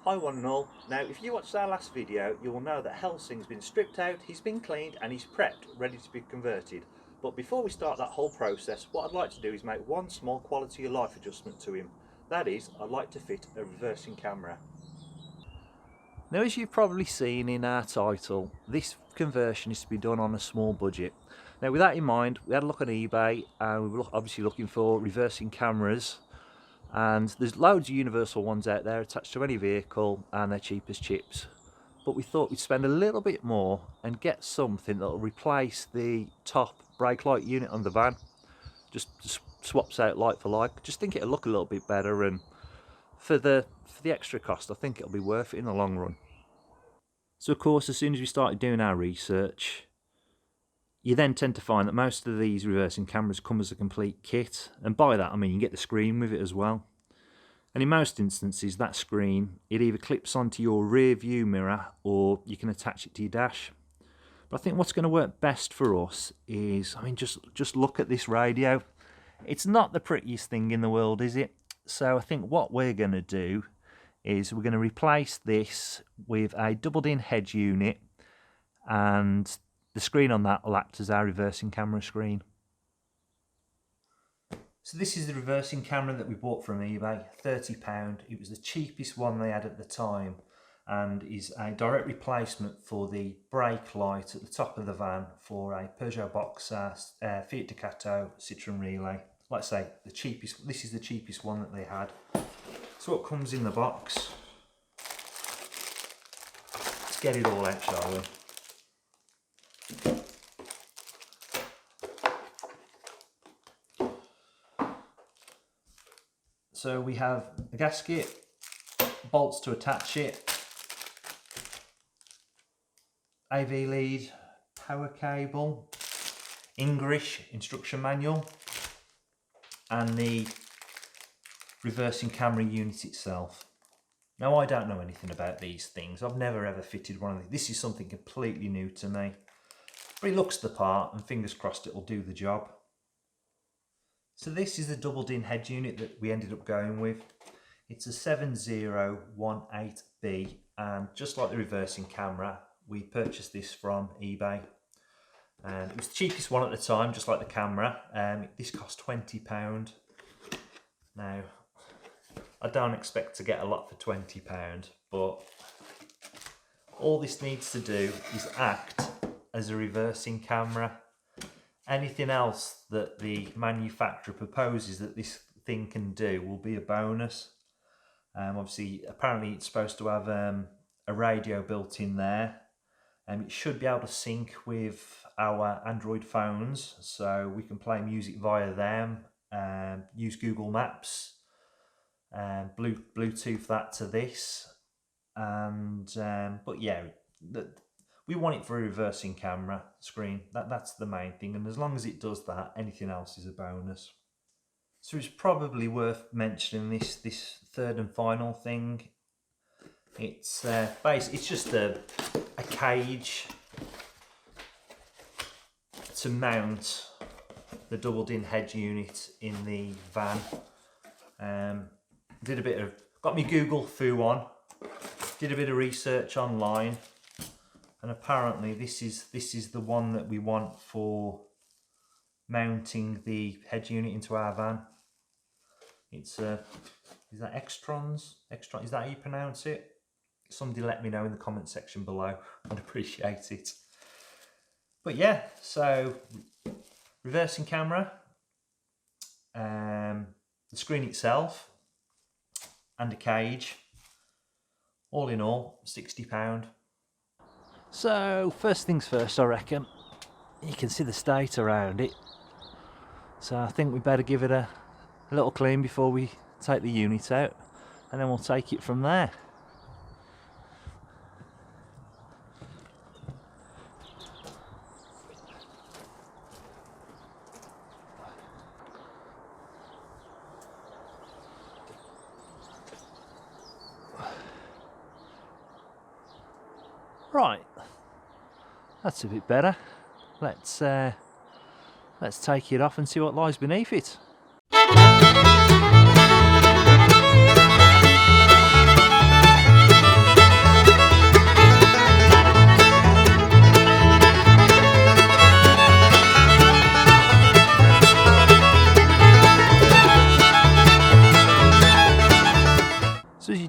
Hi one and all. Now if you watched our last video you will know that Helsing's been stripped out, he's been cleaned and he's prepped, ready to be converted. But before we start that whole process, what I'd like to do is make one small quality of life adjustment to him. That is, I'd like to fit a reversing camera. Now as you've probably seen in our title, this conversion is to be done on a small budget. Now with that in mind, we had a look on eBay and we were obviously looking for reversing cameras. And there's loads of universal ones out there attached to any vehicle and they're cheap as chips. But we thought we'd spend a little bit more and get something that'll replace the top brake light unit on the van. Just swaps out like for like. Just think it'll look a little bit better, and for the extra cost I think it'll be worth it in the long run. So of course as soon as we started doing our research, you then tend to find that most of these reversing cameras come as a complete kit, and by that I mean you can get the screen with it as well. And in most instances that screen, it either clips onto your rear view mirror or you can attach it to your dash. But I think what's going to work best for us is, I mean, just look at this radio. It's not the prettiest thing in the world, is it? So I think what we're going to do is we're going to replace this with a doubled-in head unit, and the screen on that will act as our reversing camera screen. So this is the reversing camera that we bought from eBay, £30. It was the cheapest one they had at the time and is a direct replacement for the brake light at the top of the van for a Peugeot Boxer, Fiat Ducato, Citroen Relay. Like I say, the cheapest. This is the cheapest one that they had. So what comes in the box? Let's get it all out, shall we? So we have a gasket, bolts to attach it, AV lead, power cable, English instruction manual, and the reversing camera unit itself. Now I don't know anything about these things. I've never ever fitted one of these. This is something completely new to me. But it looks the part, and fingers crossed it will do the job. So this is the doubled-in head unit that we ended up going with. It's a 7018B, and just like the reversing camera, we purchased this from eBay. And it was the cheapest one at the time, just like the camera. This cost £20. Now, I don't expect to get a lot for £20, but all this needs to do is act as a reversing camera. Anything else that the manufacturer proposes that this thing can do will be a bonus. Obviously, apparently it's supposed to have a radio built in there, and it should be able to sync with our Android phones, so we can play music via them, use Google Maps, Bluetooth that to this, and but yeah, we want it for a reversing camera screen. That's the main thing, and as long as it does that, anything else is a bonus. So it's probably worth mentioning this third and final thing. It's basically it's just a cage to mount the doubled-in head unit in the van. Got me Google Foo on, did a bit of research online. And apparently this is the one that we want for mounting the head unit into our van. It's is that Extrons? Extron, is that how you pronounce it? Somebody let me know in the comment section below. I'd appreciate it. But yeah, so reversing camera, the screen itself, and a cage. All in all, £60. So first things first, I reckon. You can see the state around it. So I think we better give it a little clean before we take the unit out, and then we'll take it from there. Right, that's a bit better. Let's take it off and see what lies beneath it.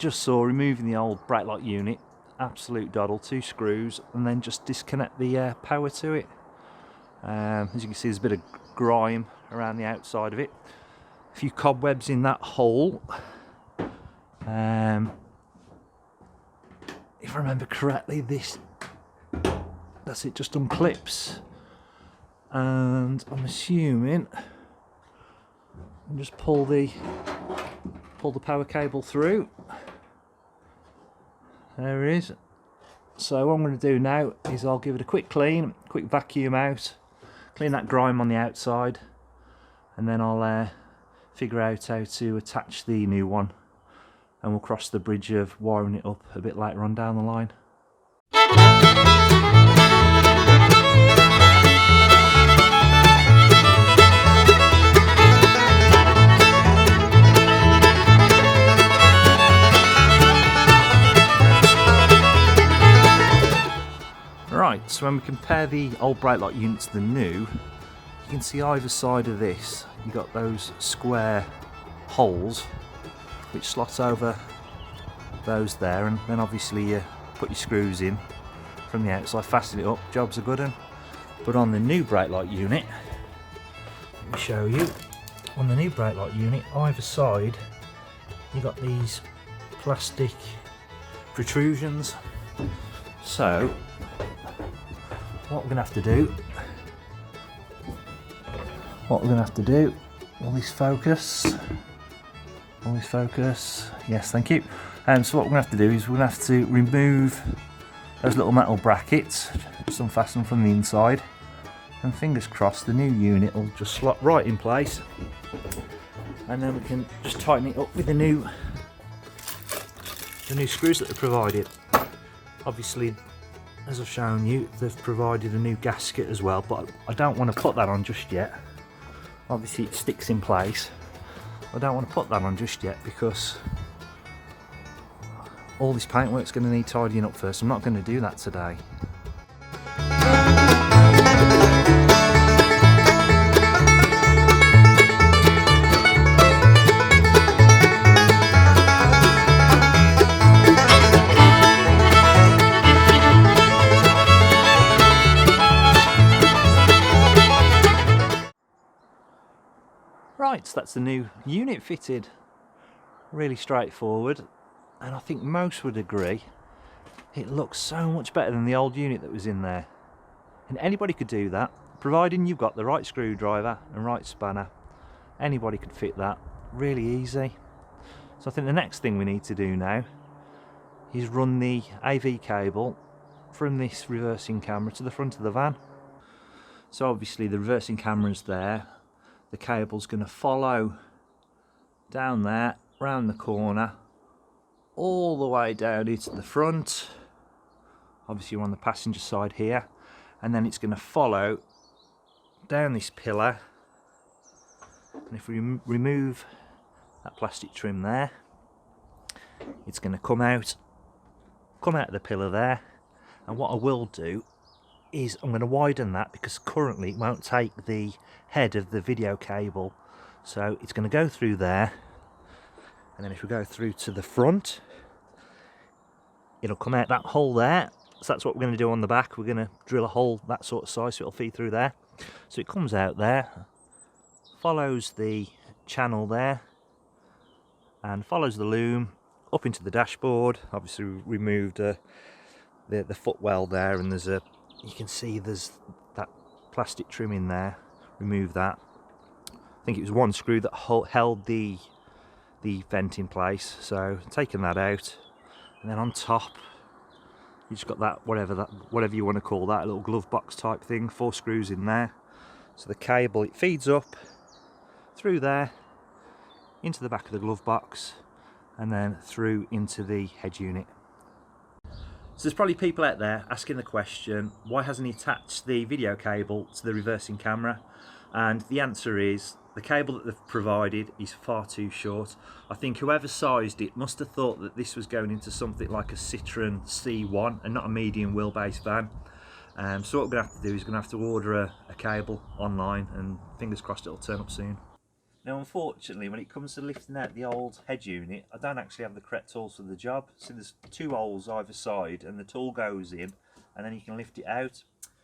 just saw, removing the old brake light unit, absolute doddle, 2 screws, and then just disconnect the power to it. As you can see, there's a bit of grime around the outside of it, a few cobwebs in that hole. If I remember correctly, that's it, just unclips, and I'm assuming I'll just pull the power cable through. There it is. So what I'm going to do now is I'll give it a quick clean, quick vacuum out, clean that grime on the outside, and then I'll figure out how to attach the new one, and we'll cross the bridge of wiring it up a bit later on down the line. Right, so when we compare the old brake light unit to the new, you can see either side of this, you've got those square holes which slot over those there, and then obviously you put your screws in from the outside, fasten it up, job's a good one. But on the new brake light unit, let me show you, on the new brake light unit, either side you've got these plastic protrusions. So what we're going to have to do, all this focus, yes, thank you. So what we're going to have to do is we're going to have to remove those little metal brackets, just unfasten from the inside, and fingers crossed the new unit will just slot right in place, and then we can just tighten it up with the new screws that are provided. Obviously, as I've shown you, they've provided a new gasket as well, but I don't want to put that on just yet. Obviously it sticks in place. I don't want to put that on just yet because all this paintwork's going to need tidying up first. I'm not going to do that today. Right, so that's the new unit fitted. Really straightforward, and I think most would agree it looks so much better than the old unit that was in there. And anybody could do that, providing you've got the right screwdriver and right spanner. Anybody could fit that, really easy. So I think the next thing we need to do now is run the AV cable from this reversing camera to the front of the van. So obviously the reversing camera's there. The cable's going to follow down there, round the corner, all the way down into the front. Obviously we're on the passenger side here, and then it's going to follow down this pillar, and if we remove that plastic trim there, it's going to come out of the pillar there. And what I will do is I'm going to widen that, because currently it won't take the head of the video cable, so it's going to go through there, and then if we go through to the front, it'll come out that hole there. So that's what we're going to do on the back. We're going to drill a hole that sort of size so it'll feed through there. So it comes out there, follows the channel there, and follows the loom up into the dashboard. Obviously we removed the footwell there, and there's you can see there's that plastic trim in there. Remove that. I think it was one screw that held the vent in place, so taking that out, and then on top you just got that whatever you want to call that, a little glove box type thing, 4 screws in there. So the cable, it feeds up through there into the back of the glove box, and then through into the head unit. So there's probably people out there asking the question, why hasn't he attached the video cable to the reversing camera? And the answer is, the cable that they've provided is far too short. I think whoever sized it must have thought that this was going into something like a Citroen C1 and not a medium wheelbase van. So what we're going to have to do is we're going to have to order a cable online, and fingers crossed it'll turn up soon. Now unfortunately, when it comes to lifting out the old head unit, I don't actually have the correct tools for the job. So there's 2 holes either side and the tool goes in and then you can lift it out.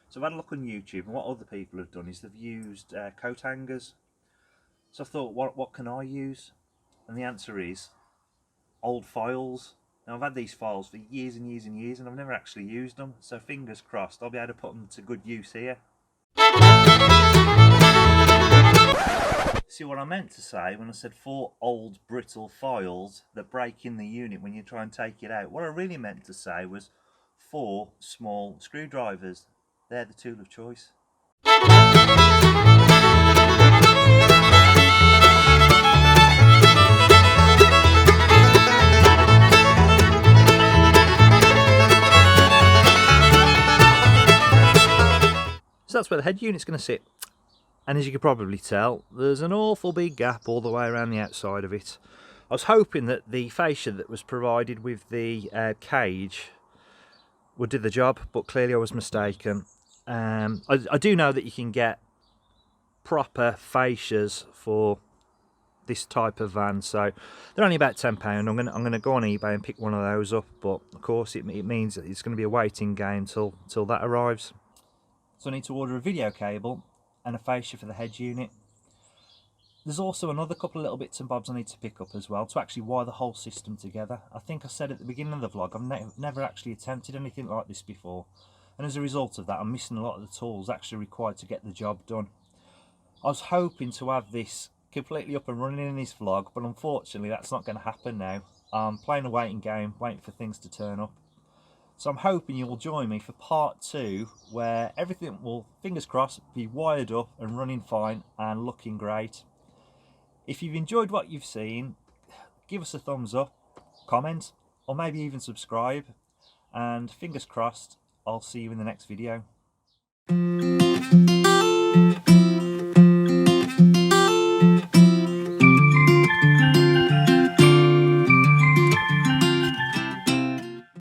So I've had a look on YouTube, and what other people have done is they've used coat hangers. So I thought, what can I use? And the answer is old files. Now I've had these files for years and years and years and I've never actually used them, so fingers crossed I'll be able to put them to good use here. See what I meant to say when I said 4 old brittle files that break in the unit when you try and take it out? What I really meant to say was 4 small screwdrivers. They're the tool of choice. So that's where the head unit's going to sit, and as you can probably tell, there's an awful big gap all the way around the outside of it. I was hoping that the fascia that was provided with the cage would do the job, but clearly I was mistaken. I do know that you can get proper fascias for this type of van, so they're only about £10. I'm gonna go on eBay and pick one of those up, but of course it means that it's going to be a waiting game till that arrives. So I need to order a video cable and a fascia for the head unit. There's also another couple of little bits and bobs I need to pick up as well to actually wire the whole system together. I think I said at the beginning of the vlog I've never actually attempted anything like this before, and as a result of that I'm missing a lot of the tools actually required to get the job done. I was hoping to have this completely up and running in this vlog, but unfortunately that's not going to happen now. I'm playing a waiting game, waiting for things to turn up. So I'm hoping you will join me for part 2, where everything will, fingers crossed, be wired up and running fine and looking great. If you've enjoyed what you've seen, give us a thumbs up, comment, or maybe even subscribe. And fingers crossed, I'll see you in the next video.